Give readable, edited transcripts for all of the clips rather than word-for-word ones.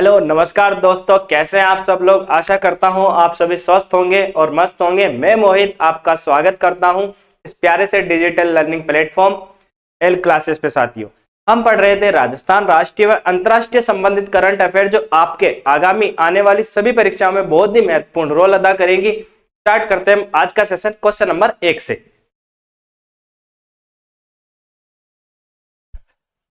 Hello नमस्कार दोस्तों, कैसे हैं आप सब लोग। आशा करता हूं आप सभी स्वस्थ होंगे और मस्त होंगे। मैं मोहित आपका स्वागत करता हूं इस प्यारे से digital learning platform L classes पे। साथियों, हम पढ़ रहे थे राजस्थान राष्ट्रीय व अंतर्राष्ट्रीय संबंधित करंट अफेयर, जो आपके आगामी आने वाली सभी परीक्षाओं में बहुत ही महत्वपूर्ण रोल अदा करेगी। स्टार्ट करते हैं आज का सेशन क्वेश्चन नंबर 1 से।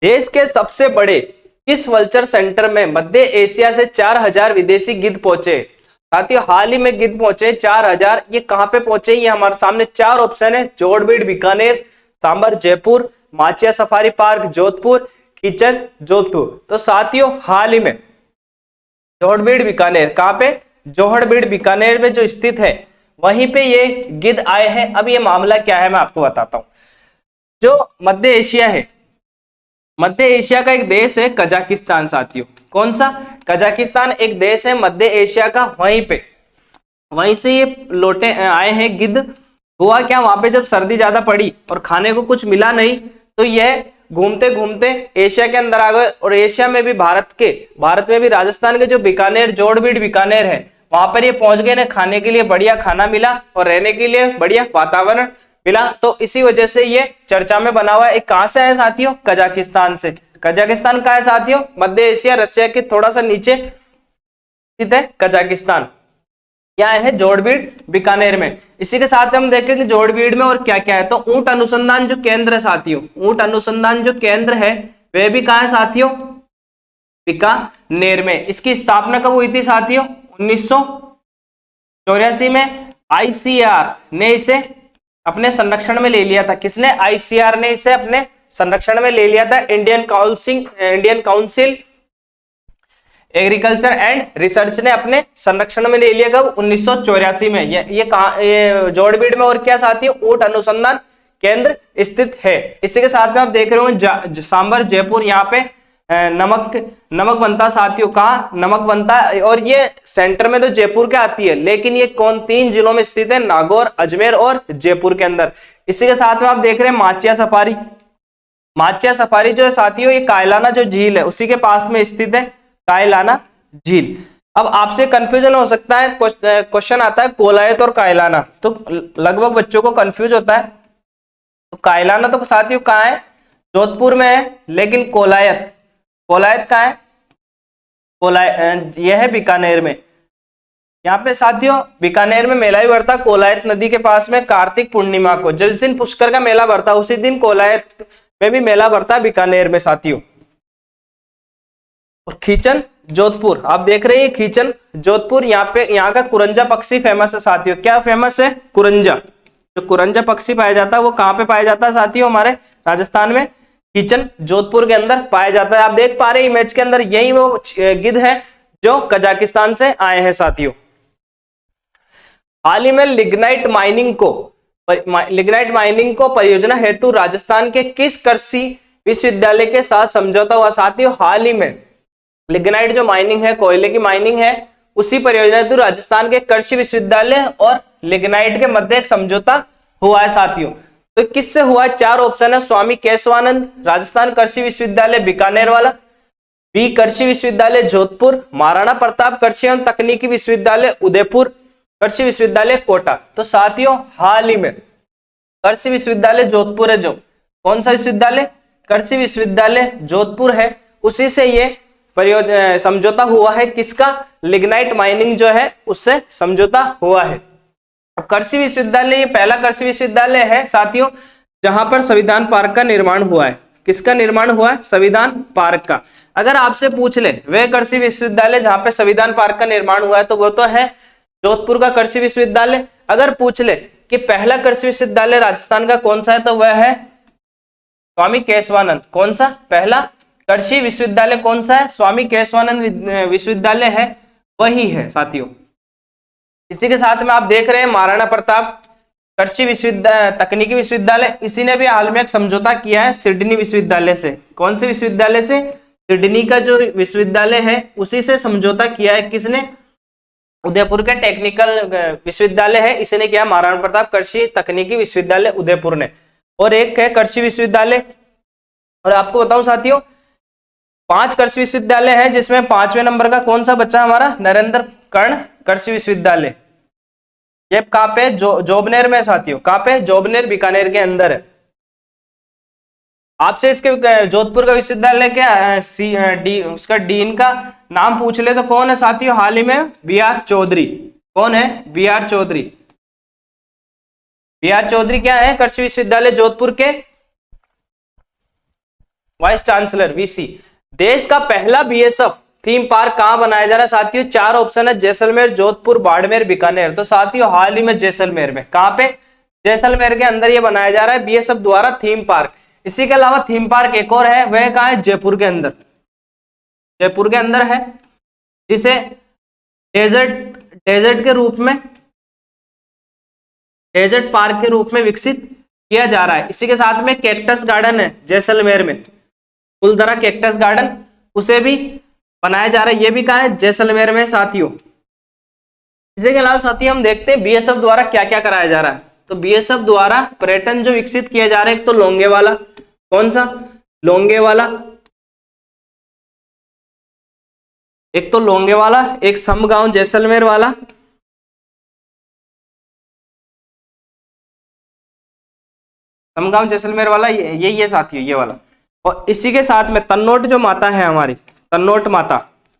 देश के सबसे बड़े किस वल्चर सेंटर में मध्य एशिया से 4000 विदेशी गिद्ध पहुंचे। साथियों, हाल ही में गिद्ध पहुंचे 4000। ये कहां पे पहुंचे, ये हमारे सामने 4 ऑप्शन है। Jorbeer Bikaner, Sambhar Jaipur, Machia safari park Jodhpur, Khichan Jodhpur. तो साथियों, हाल ही में जोड़बीड़ बीकानेर, कहां पे, जोहड़बीड़ बीकानेर में जो स्थित है वहीं पे ये गिद्ध आए हैं। अब ये मामला क्या है मैं आपको बताता हूं। जो मध्य एशिया है, मध्य एशिया का एक देश है कजाकिस्तान। साथियों, कौन सा, कजाकिस्तान एक देश है मध्य एशिया का। वहीं से ये लौटे आए हैं गिद्ध। हुआ क्या, वहां पे जब सर्दी ज्यादा पड़ी और खाने को कुछ मिला नहीं, तो यह घूमते घूमते एशिया के अंदर आ गए। और एशिया में भी भारत में भी राजस्थान के जो बीकानेर, जोड़बीड़ बीकानेर है, वहां पर ये पहुंच गए। ने खाने के लिए बढ़िया खाना मिला और रहने के लिए बढ़िया वातावरण मिला। तो इसी वजह से ये चर्चा में बना हुआ है। कहां से है साथियों, कजाकिस्तान से। कजाकिस्तान कहां है साथियों, मध्य एशिया, रशिया के थोड़ा सा नीचे स्थित है कजाकिस्तान। क्या है, जोड़बीड़ बीकानेर में। इसी के साथ हम देखें कि जोड़बीड़ में और क्या क्या है। तो ऊंट अनुसंधान जो केंद्र है साथियों, ऊंट अनुसंधान जो केंद्र है वह भी कहां है साथियों, बीकानेर में। इसकी स्थापना कब हुई थी साथियों, 1984 में। आईसीआर ने इसे अपने संरक्षण में ले लिया था। किसने, आईसीआर ने इसे अपने संरक्षण में ले लिया था। Indian council agriculture and research ने अपने संरक्षण में ले लिया। कब, 1984 में। ये जोड़बीड़ में और क्या साथियों, ऊंट अनुसंधान केंद्र स्थित है। इसी के साथ में आप देख रहे हो सांबर जयपुर, यहाँ पे नमक बनता साथियों। कहा, नमक बनता। और ये सेंटर में तो जयपुर के आती है, लेकिन ये कौन 3 जिलों में स्थित है, नागौर, अजमेर और जयपुर के अंदर। इसी के साथ में आप देख रहे हैं माचिया सफारी। माचिया सफारी जो है साथियों, ये कायलाना जो झील है उसी के पास में स्थित है, कायलाना झील। अब आपसे कंफ्यूजन हो सकता है, क्वेश्चन आता है कोलायत और कायलाना, तो लगभग बच्चों को कंफ्यूज होता है। तो कायलाना तो साथियों कहाँ है, जोधपुर में है। लेकिन कोलायत कहाँ है, यह है बीकानेर में। यहाँ पे साथियों बीकानेर में मेला भी बढ़ता कोलायत नदी के पास में कार्तिक पूर्णिमा को। जिस दिन पुष्कर का मेला बढ़ता उसी दिन कोलायत में भी मेला बढ़ता है बीकानेर में साथियों। और खीचन जोधपुर, आप देख रहे हैं खीचन जोधपुर। यहाँ का कुरंजा पक्षी फेमस है साथियों। क्या फेमस है, कुरंजा। जो कुरंजा पक्षी पाया जाता है वो कहाँ पे पाया जाता है साथियों, हमारे राजस्थान में खीचन जोधपुर के अंदर पाया जाता है। आप देख पा रहे हैं इमेज के अंदर, यही वो गिद्ध है जो कजाकिस्तान से आए हैं साथियों। हाल ही में लिग्नाइट माइनिंग को परियोजना हेतु राजस्थान के किस कृषि विश्वविद्यालय के साथ समझौता हुआ साथियों। हाल ही में लिग्नाइट जो माइनिंग है, कोयले की माइनिंग है, उसी परियोजना हेतु राजस्थान के कृषि विश्वविद्यालय और लिग्नाइट के मध्य एक समझौता हुआ है साथियों। तो किससे हुआ, 4 ऑप्शन है। स्वामी केशवानंद राजस्थान कृषि विश्वविद्यालय बीकानेर वाला, बी कृषि विश्वविद्यालय जोधपुर, महाराणा प्रताप कृषि एवं तकनीकी विश्वविद्यालय उदयपुर, कृषि विश्वविद्यालय कोटा। तो साथियों, हाल ही में कृषि विश्वविद्यालय जोधपुर है। जो कौन सा विश्वविद्यालय, कृषि विश्वविद्यालय जोधपुर है, उसी से ये समझौता हुआ है। किसका, लिग्नाइट माइनिंग जो है उससे समझौता हुआ है। कृषि विश्वविद्यालय ये पहला कृषि विश्वविद्यालय है साथियों जहां पर संविधान पार्क का निर्माण हुआ है। किसका निर्माण हुआ है, संविधान पार्क का। अगर आपसे पूछ ले वह कृषि विश्वविद्यालय जहां पे संविधान पार्क का निर्माण हुआ है, तो वो तो है जोधपुर का कृषि विश्वविद्यालय। अगर पूछ ले कि पहला कृषि विश्वविद्यालय राजस्थान का कौन सा है, तो वह है स्वामी केशवानंद। कौन सा, पहला कृषि विश्वविद्यालय कौन सा है, स्वामी केशवानंद विश्वविद्यालय है, वही है साथियों। इसी के साथ में आप देख रहे हैं महाराणा प्रताप कृषि विश्वविद्यालय, तकनीकी विश्वविद्यालय, इसी ने भी हाल में एक समझौता किया है सिडनी विश्वविद्यालय से। कौन से विश्वविद्यालय से, सिडनी का जो विश्वविद्यालय है उसी से समझौता किया है। किसने, उदयपुर का टेक्निकल विश्वविद्यालय है, इसी ने किया, महाराणा प्रताप कृषि तकनीकी विश्वविद्यालय उदयपुर ने। और एक है कृषि विश्वविद्यालय। और आपको बताऊं साथियों, 5 कृषि विश्वविद्यालय हैं, जिसमें 5वें नंबर का कौन सा बच्चा हमारा, नरेंद्र कर्ण कृषि विश्वविद्यालय। ये कहाँ पे, जोबनेर में साथियों, कहाँ पे, जोबनेर बीकानेर के अंदर है। आपसे इसके जोधपुर का विश्वविद्यालय क्या उसका डीन का नाम पूछ ले तो कौन है साथियों, हाल ही में बी.आर. चौधरी। कौन है, बी.आर. चौधरी। बी.आर. चौधरी क्या है, कृषि विश्वविद्यालय जोधपुर के वाइस चांसलर, वीसी। देश का पहला बीएसएफ थीम पार्क कहां बनाया जा रहा है साथियों, 4 ऑप्शन है, जैसलमेर, जोधपुर, बाड़मेर, बीकानेर। तो साथियों हाल ही में जैसलमेर में, कहां पे, जैसलमेर के अंदर ये बनाया जा रहा है बीएसएफ द्वारा थीम पार्क। इसी के अलावा थीम पार्क एक और है, वह कहां है, जयपुर के अंदर, जयपुर के अंदर है, जिसे डेजर्ट के रूप में, डेजर्ट पार्क के रूप में विकसित किया जा रहा है। इसी के साथ में कैक्टस गार्डन है जैसलमेर में, कुलधरा कैक्टस गार्डन, उसे भी बनाया जा रहा है, ये भी कहां है, जैसलमेर में साथियों। इसी के अलावा साथियों हम देखते हैं बीएसएफ द्वारा क्या क्या कराया जा रहा है। तो बीएसएफ द्वारा पर्यटन जो विकसित किया जा रहा है, एक तो लोंगेवाला, कौन सा, लोंगेवाला, एक तो लोंगेवाला, एक समगांव जैसलमेर वाला, समगांव जैसलमेर वाला, ये साथियों ये वाला। और इसी के साथ में तन्नोट जो माता है हमारी, तन्नोट माता,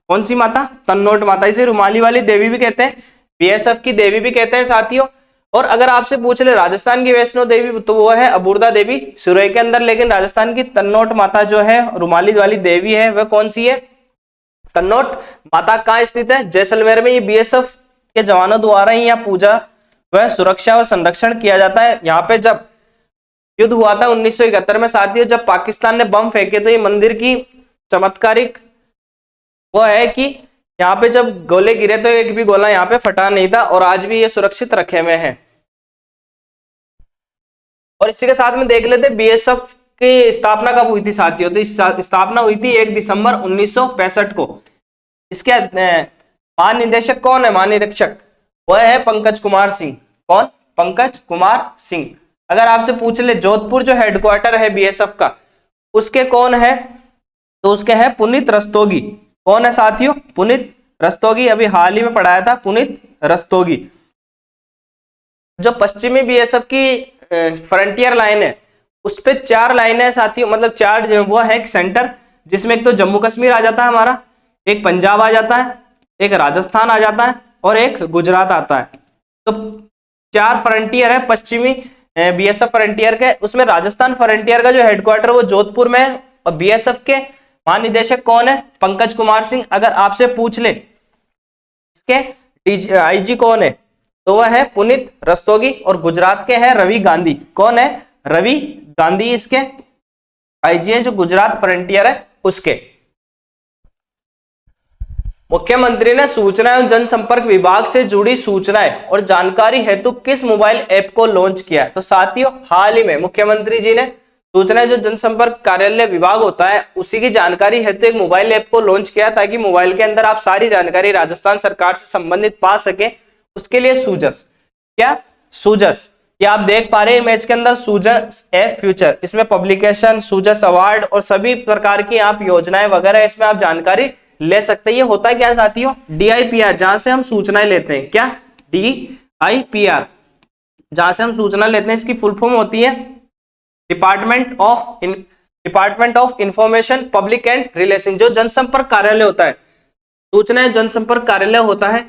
कौन सी माता, तन्नोट माता, इसे रुमाली वाली देवी भी कहते हैं, बीएसएफ की देवी भी कहते हैं साथियों। और अगर आपसे पूछ ले राजस्थान की वैष्णो देवी, तो वो है अबूर्दा देवी सुरई के अंदर, लेकिन राजस्थान की तन्नोट माता जो है रुमाली वाली देवी है, वह कौन सी है, तन्नोट माता। कहाँ स्थित है, जैसलमेर में। ये बीएसएफ के जवानों द्वारा ही यहाँ पूजा वह सुरक्षा और संरक्षण किया जाता है। यहाँ पे जब युद्ध हुआ था 1971 में साथियों, जब पाकिस्तान ने बम फेंके, तो ये मंदिर की चमत्कारिक वो है कि यहाँ पे जब गोले गिरे तो एक भी गोला यहाँ पे फटा नहीं था, और आज भी ये सुरक्षित रखे हुए हैं। और इसी के साथ में देख लेते बीएसएफ की स्थापना कब हुई थी साथियों, तो स्थापना हुई थी 1 दिसंबर 1965 को। इसके महानिदेशक कौन है, महानिरीक्षक, वह है पंकज कुमार सिंह। कौन, पंकज कुमार सिंह। अगर आपसे पूछ ले जोधपुर जो हेडक्वार्टर है बीएसएफ का, उसके कौन है, तो उसके है पुनीत रस्तोगी। कौन है साथियों, पुनीत रस्तोगी, अभी हाल ही में पढ़ाया था पुनीत रस्तोगी। जो पश्चिमी बीएसएफ की फ्रंटियर लाइन है, उस पे 4 लाइनें साथियों, मतलब 4 जो वो है सेंटर, जिसमें एक तो जम्मू कश्मीर आ जाता है हमारा, एक पंजाब आ जाता है, एक राजस्थान आ जाता है, और एक गुजरात आता है। तो 4 फ्रंटियर है पश्चिमी बीएसएफ फ्रंटियर के, उसमें राजस्थान फ्रंटियर का जो हेडक्वार्टर वो जोधपुर में है, और बीएसएफ के महानिदेशक कौन है, पंकज कुमार सिंह। अगर आपसे पूछ ले इसके आईजी कौन है, तो वह है पुनीत रस्तोगी, और गुजरात के हैं रवि गांधी। कौन है, रवि गांधी इसके आईजी है, जो गुजरात फ्रंटियर है उसके। मुख्यमंत्री ने सूचना एवं जनसंपर्क विभाग से जुड़ी सूचनाएं और जानकारी हेतु किस मोबाइल ऐप को लॉन्च किया है, तो साथियों हाल ही में मुख्यमंत्री जी ने सूचना जो जनसंपर्क कार्यालय विभाग होता है, उसी की जानकारी हेतु एक मोबाइल ऐप को लॉन्च किया, ताकि मोबाइल के अंदर आप सारी जानकारी राजस्थान सरकार से संबंधित पा सके। उसके लिए सूजस, क्या सूजस, ये आप देख पा रहे हैं इमेज के अंदर, सूजस ऐप फ्यूचर, इसमें पब्लिकेशन, सूजस अवार्ड और सभी प्रकार की आप योजनाएं वगैरह इसमें आप जानकारी ले सकते हैं। ये होता है क्या साथियों, डीआईपीआर, जहां से हम सूचनाएं लेते हैं। क्या, डीआईपीआर, जहां से हम सूचना लेते हैं, इसकी फुल फॉर्म होती है department of information public and relation. जो जनसंपर्क कार्यालय होता है, सूचना जनसंपर्क कार्यालय होता है,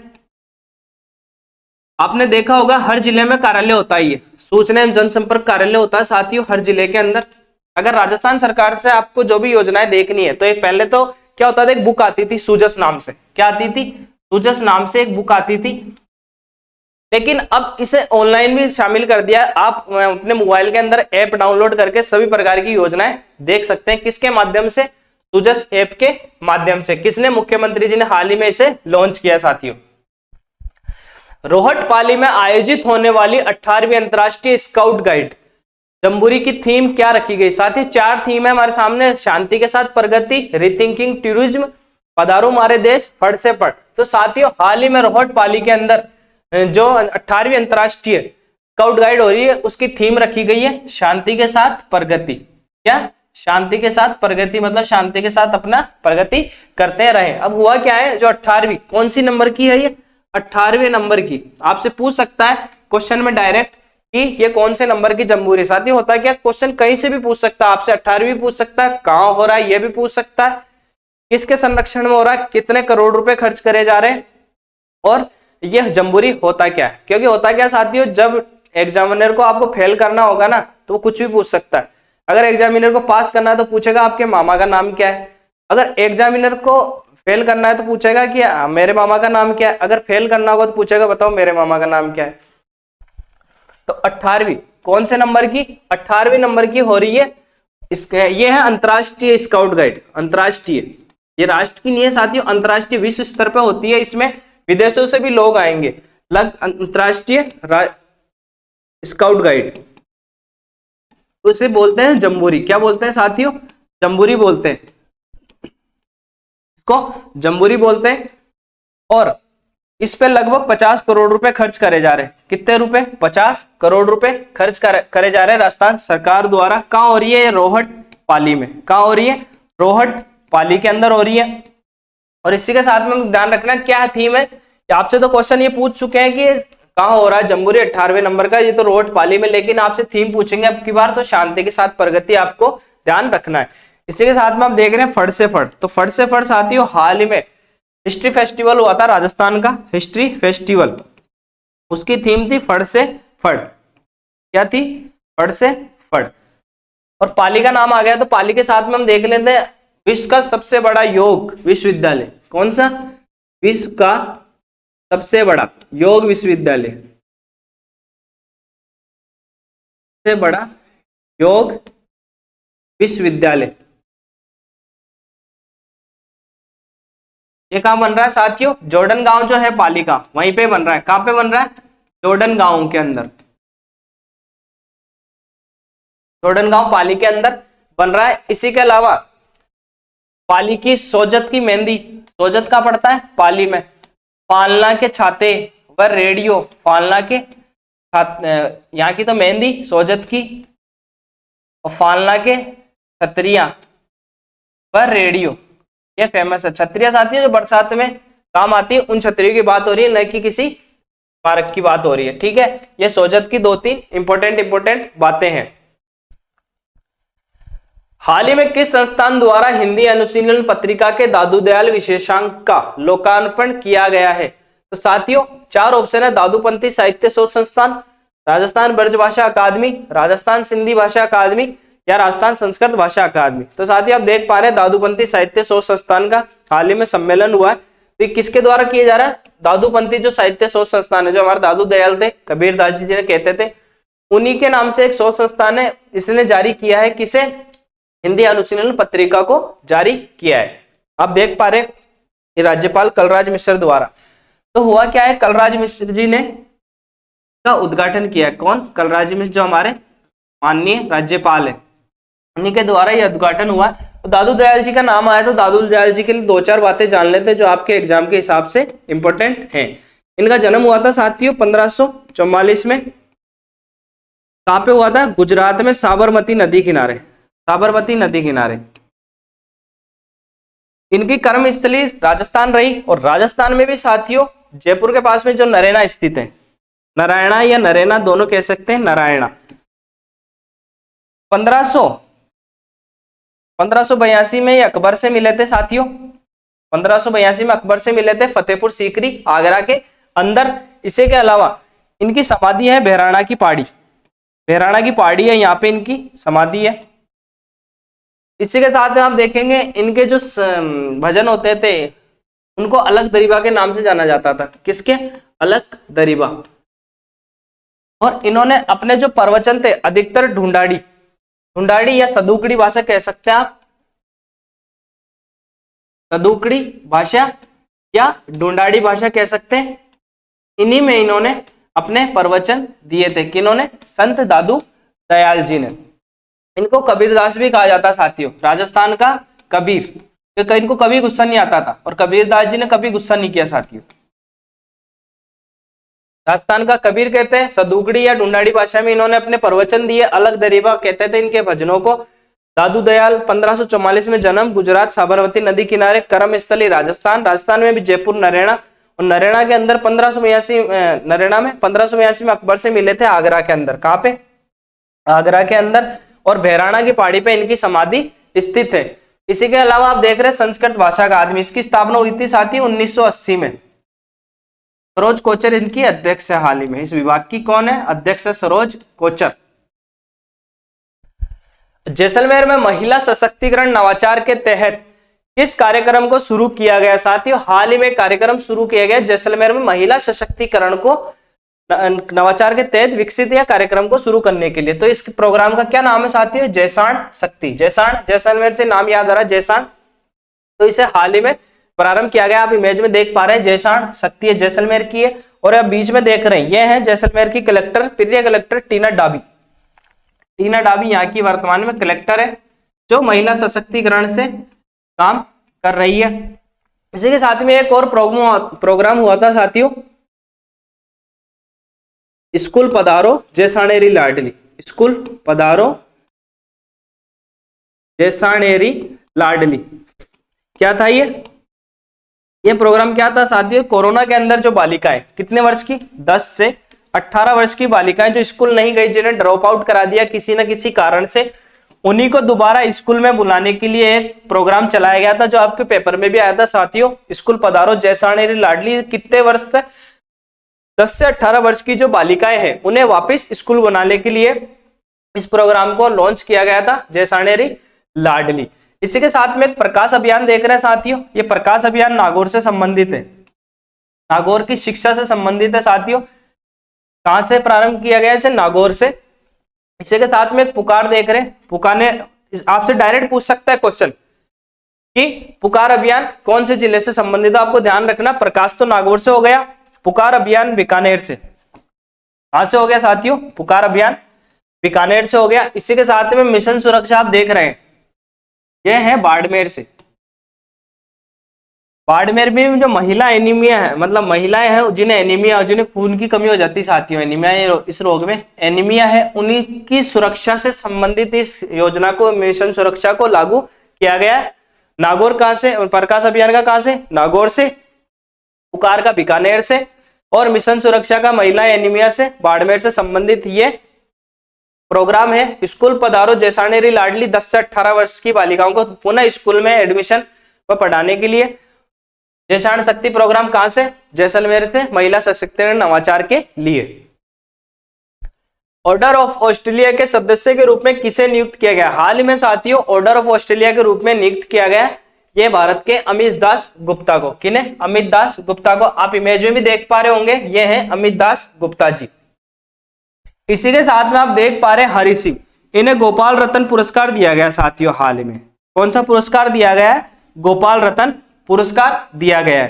आपने देखा होगा हर जिले में कार्यालय होता है, ये सूचना एवं जनसंपर्क कार्यालय होता है साथियों हर जिले के अंदर। अगर राजस्थान सरकार से आपको जो भी योजनाएं देखनी है, तो एक पहले तो क्या होता था, एक बुक आती थी सूजस नाम से। क्या आती थी, सूजस नाम से एक बुक आती थी, लेकिन अब इसे ऑनलाइन भी शामिल कर दिया। आप अपने मोबाइल के अंदर ऐप डाउनलोड करके सभी प्रकार की योजनाएं देख सकते हैं। किसके माध्यम से, सूजस ऐप के माध्यम से। किसने, मुख्यमंत्री जी ने हाल ही में इसे लॉन्च किया साथियों। रोहटपाली में आयोजित होने वाली 18वीं अंतरराष्ट्रीय स्काउट गाइड जम्बूरी की थीम क्या रखी गई साथी, 4 थीम है हमारे सामने, शांति के साथ प्रगति, रीथिंकिंग टूरिज्म, पधारो हमारे देश, फट से पट। तो साथियों हाल ही में रोहटपाली के अंदर जो 18वीं अंतरराष्ट्रीय स्काउट गाइड हो रही है, उसकी थीम रखी गई है शांति के साथ प्रगति। क्या, शांति के साथ प्रगति, मतलब शांति के साथ अपना प्रगति करते रहे। अब हुआ क्या है, जो 18वीं कौन सी नंबर की है, ये 18वें नंबर की आपसे पूछ सकता है क्वेश्चन में डायरेक्ट कि ये कौन से नंबर की जमहूरी। साथ ही होता है क्या, क्वेश्चन कहीं से भी पूछ सकता है आपसे, 18वीं पूछ सकता है, कहां हो रहा है ये भी पूछ सकता है, किसके संरक्षण में हो रहा है, कितने करोड़ रुपए खर्च करे जा रहे हैं, और यह जमहूरी होता क्या है। क्योंकि होता क्या साथियों, जब एग्जामिनर को आपको फेल करना होगा ना तो वो कुछ भी पूछ सकता है। अगर एग्जामिनर को पास करना है तो पूछेगा आपके मामा का नाम क्या है, अगर एग्जामिनर को फेल करना है तो पूछेगा कि मेरे मामा का नाम क्या है, अगर फेल करना होगा तो पूछेगा बताओ मेरे मामा का नाम क्या है। तो 18वीं कौन से नंबर की, 18वें नंबर की हो रही है। इसके ये है अंतरराष्ट्रीय स्काउट गाइड, अंतरराष्ट्रीय, ये राष्ट्र की नहीं है साथियों, अंतरराष्ट्रीय विश्व स्तर पर होती है, इसमें विदेशों से भी लोग आएंगे। अंतरराष्ट्रीय स्काउट गाइड, उसे बोलते हैं जमहूरी। क्या बोलते हैं साथियों, जमहूरी बोलते हैं इसको, जमहूरी बोलते हैं। और इस पे लगभग 50 करोड़ रुपए खर्च करे जा रहे हैं। कितने रुपए, 50 करोड़ रुपए खर्च करे जा रहे हैं राजस्थान सरकार द्वारा। कहां हो रही है, रोहट पाली में। कहां हो रही है, रोहट पाली के अंदर हो रही है। और इसी के साथ में ध्यान रखना क्या थीम है, आपसे तो क्वेश्चन ये पूछ चुके हैं कि कहां हो रहा है जमहूरी 18वें नंबर का, ये तो रोहट पाली में, लेकिन आपसे थीम पूछेंगे अब की बार तो शांति के साथ प्रगति, आपको ध्यान रखना है। इसी के साथ में आप देख रहे हैं फट से फट, तो फट से फट साथियों हाल ही में हिस्ट्री फेस्टिवल हुआ था राजस्थान का, हिस्ट्री फेस्टिवल, उसकी थीम थी फट से फट। क्या थी, फट से फट। और पाली का नाम आ गया तो पाली के साथ में हम देख लेते हैं विश्व का सबसे बड़ा योग विश्वविद्यालय। कौन सा, विश्व का सबसे बड़ा योग विश्वविद्यालय, सबसे बड़ा योग विश्वविद्यालय, ये कहां बन रहा है साथियों, जॉर्डन गांव जो है पाली का, वहीं पे बन रहा है। कहां पे बन रहा है, जॉर्डन गांव के अंदर, जॉर्डन गांव पाली के अंदर बन रहा है। इसी के अलावा पाली की सोजत की मेहंदी, सोजत का पड़ता है पाली में, फालना के छाते व रेडियो, फालना के यहाँ की तो मेहंदी सोजत की, और फालना के छतरिया व रेडियो, ये फेमस है। छतरिया साथी है जो बरसात में काम आती है, उन छतरियों की बात हो रही है, न कि किसी स्मारक की बात हो रही है। ठीक है, ये सोजत की 2-3 इंपॉर्टेंट बातें हैं। हाल ही में किस संस्थान द्वारा हिंदी अनुशीलन पत्रिका के दादू दयाल विशेषांक का लोकार्पण किया गया है। तो साथियों 4 ऑप्शन है, दादूपंथी साहित्य शोध संस्थान, राजस्थान ब्रजभाषा अकादमी, राजस्थान सिंधी भाषा अकादमी, या राजस्थान संस्कृत भाषा अकादमी। तो साथियों आप देख पा रहे हैं दादूपंथी साहित्य शोध संस्थान का हाल ही में सम्मेलन हुआ है, तो ये किसके द्वारा किया जा रहा है, दादूपंथी जो साहित्य शोध संस्थान है, जो हमारे दादू दयाल थे, कबीर दास जी ने कहते थे, उन्हीं के नाम से एक शोध संस्थान है, इसने जारी किया है, किसे, हिंदी अनुशीलन पत्रिका को जारी किया है। आप देख पा रहे राज्यपाल कलराज मिश्र द्वारा। तो हुआ क्या है, कलराज मिश्र जी ने का उद्घाटन किया है। कौन, कलराज मिश्र जो हमारे माननीय राज्यपाल है, उन्हीं के द्वारा यह उद्घाटन हुआ। तो दादू दयाल जी का नाम आया तो दादू दयाल जी के लिए 2-4 बातें जान लेते हैं जो आपके एग्जाम के हिसाब से इंपॉर्टेंट हैं। इनका जन्म हुआ था साथियों 1544 में। कहां पे हुआ था, गुजरात में साबरमती नदी किनारे, साबरमती नदी किनारे। इनकी कर्मस्थली राजस्थान रही, और राजस्थान में भी साथियों जयपुर के पास में जो नरैना स्थित है, नारायणा या नरैना दोनों कह सकते हैं, नारायणा। 1582 में ये अकबर से मिले थे साथियों, 1582 में अकबर से मिले थे फतेहपुर सीकरी आगरा के अंदर। इसी के अलावा इनकी समाधि है बहराणा की पहाड़ी, बहराणा की पहाड़ी है, यहाँ पे इनकी समाधि है। इसी के साथ में आप देखेंगे इनके जो भजन होते थे उनको अलग दरीबा के नाम से जाना जाता था। किसके, अलग दरीबा। और इन्होंने अपने जो प्रवचन थे अधिकतर ढूंढाड़ी, ढूंढाड़ी या सदुकड़ी भाषा कह सकते हैं आप, सदुकड़ी भाषा या ढूंढाड़ी भाषा कह सकते हैं। इन्हीं में इन्होंने अपने प्रवचन दिए थे। किन्होंने, संत दादू दयाल जी ने। इनको कबीरदास भी कहा जाता साथियों, राजस्थान का कबीर, क्योंकि इनको कभी गुस्सा नहीं आता था, और कबीरदास जी ने कभी गुस्सा नहीं किया साथियों। राजस्थान का कबीर कहते हैं, सदुकड़ी या ढूंढाड़ी भाषा में इन्होंने अपने प्रवचन दिए, अलग दरीबा कहते थे इनके भजनों को। दादू दयाल 1544 में जन्म, गुजरात, साबरमती नदी किनारे, कर्म स्थली राजस्थान, राजस्थान में भी जयपुर, नरेना, और नरेना के अंदर 1582 नरेना में 1582 में अकबर से मिले थे, आगरा के अंदर। कहां पे? आगरा के अंदर। और भैराणा की पहाड़ी पे इनकी समाधि स्थित है। इसी के अलावा आप देख रहे हैं संस्कृत भाषा अकादमी, इसकी स्थापना हुई थी साथी 1980 में। सरोज कोचर इनकी अध्यक्ष है हाल ही में। इस विभाग की कौन है? अध्यक्ष है सरोज कोचर। जैसलमेर में महिला सशक्तिकरण नवाचार के तहत किस कार्यक्रम को शुरू किया गया? साथियों हाल ही में कार्यक्रम शुरू किया गया जैसलमेर में महिला सशक्तिकरण को नवाचार के तहत विकसित या कार्यक्रम को शुरू करने के लिए। तो इस प्रोग्राम का क्या नाम है साथियों? जैसाण शक्ति। जैसाण, जैसलमेर से नाम याद आ रहा है जैसाण, तो इसे हाल ही में प्रारंभ किया गया। आप इमेज में देख पा रहे हैं जैसाण शक्ति है, जैसलमेर की है। और आप बीच में देख रहे हैं ये है जैसलमेर की कलेक्टर, प्रिय कलेक्टर टीना डाबी। टीना डाबी यहाँ की वर्तमान में कलेक्टर है जो महिला सशक्तिकरण से काम कर रही है। इसी के साथ में एक और प्रोग्राम हुआ था साथियों, स्कूल पधारो जैसाणेरी लाडली। स्कूल पधारो जैसाणेरी लाडली, क्या था ये प्रोग्राम क्या था साथियों? कोरोना के अंदर जो बालिकाएं, कितने वर्ष की? 10 से 18 वर्ष की बालिकाएं जो स्कूल नहीं गई, जिन्हें ड्रॉप आउट करा दिया किसी न किसी कारण से, उन्हीं को दोबारा स्कूल में बुलाने के लिए एक प्रोग्राम चलाया गया था जो आपके पेपर में भी आया था साथियों। स्कूल पधारो जैसाणेरी लाडली। कितने वर्ष तक? 10 से 18 वर्ष की जो बालिकाएं हैं उन्हें वापस स्कूल बनाने के लिए इस प्रोग्राम को लॉन्च किया गया था, जैसाणेरी लाडली। इसी के साथ में एक प्रकाश अभियान देख रहे हैं साथियों। ये प्रकाश अभियान नागौर से संबंधित है, नागौर की शिक्षा से संबंधित है साथियों। कहां से प्रारंभ किया गया? इसे नागौर से। इसी के साथ में एक पुकार देख रहे हैं। पुकार ने आपसे डायरेक्ट पूछ सकता है क्वेश्चन कि पुकार अभियान कौन से जिले से संबंधित है। आपको ध्यान रखना, प्रकाश तो नागौर से हो गया, पुकार अभियान बीकानेर से। कहां से हो गया साथियों? पुकार अभियान बीकानेर से हो गया। इसी के साथ में मिशन सुरक्षा आप देख रहे हैं, यह है बाड़मेर से। बाड़मेर में जो महिला एनीमिया है, मतलब महिलाएं हैं जिन्हें एनीमिया, जिन्हें खून की कमी हो जाती है साथियों, एनीमिया, इस रोग में एनीमिया है, उन्हीं की सुरक्षा से संबंधित इस योजना को, मिशन सुरक्षा को लागू किया गया है। नागौर कहां से? प्रकाश अभियान का कहां से? नागौर से। पुकार का बीकानेर से, और मिशन सुरक्षा का महिला एनीमिया से बाड़मेर से संबंधित ये प्रोग्राम है। स्कूल पधारो जैसाणेरी लाडली 10 से 18 वर्ष की बालिकाओं को पुनः स्कूल में एडमिशन व पढ़ाने के लिए। जैसाण शक्ति प्रोग्राम कहां से? जैसलमेर से, महिला सशक्तिकरण नवाचार के लिए। ऑर्डर ऑफ ऑस्ट्रेलिया के सदस्य के रूप में किसे नियुक्त किया गया? हाल ही में साथियों ऑर्डर ऑफ ऑस्ट्रेलिया के रूप में नियुक्त किया गया ये भारत के अमित दास गुप्ता को। किन्हें? अमित दास गुप्ता को। आप इमेज में भी देख पा रहे होंगे, ये है अमित दास गुप्ता जी। इसी के साथ में आप देख पा रहे हैं हरि सिंह, इन्हें गोपाल रत्न पुरस्कार दिया गया साथियों हाल ही में। कौन सा पुरस्कार दिया गया है? गोपाल रत्न पुरस्कार दिया गया है।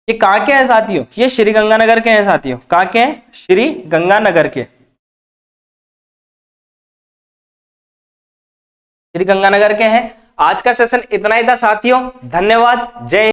ये कहां के हैं साथियों? ये श्री गंगानगर के हैं साथियों। कहां के हैं? श्री गंगानगर के, श्री गंगानगर के हैं। आज का सेशन इतना ही था साथियों, धन्यवाद, जय।